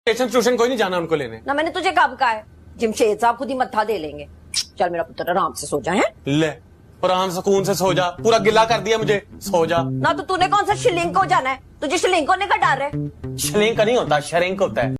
Tuition कोई नहीं जाना उनको लेने। ना मैंने तुझे कब कहा है, जमशेद साहब खुद ही मत्था दे लेंगे। चल मेरा पुत्र आराम से सो जा है। ले आराम सुकून से सो जा, पूरा गिला कर दिया मुझे, सो जा। ना तो तूने कौन सा शिलिंग को जाना है, तुझे शिलिंग होने का डर है। शलिंक नहीं होता, शरिंक होता है।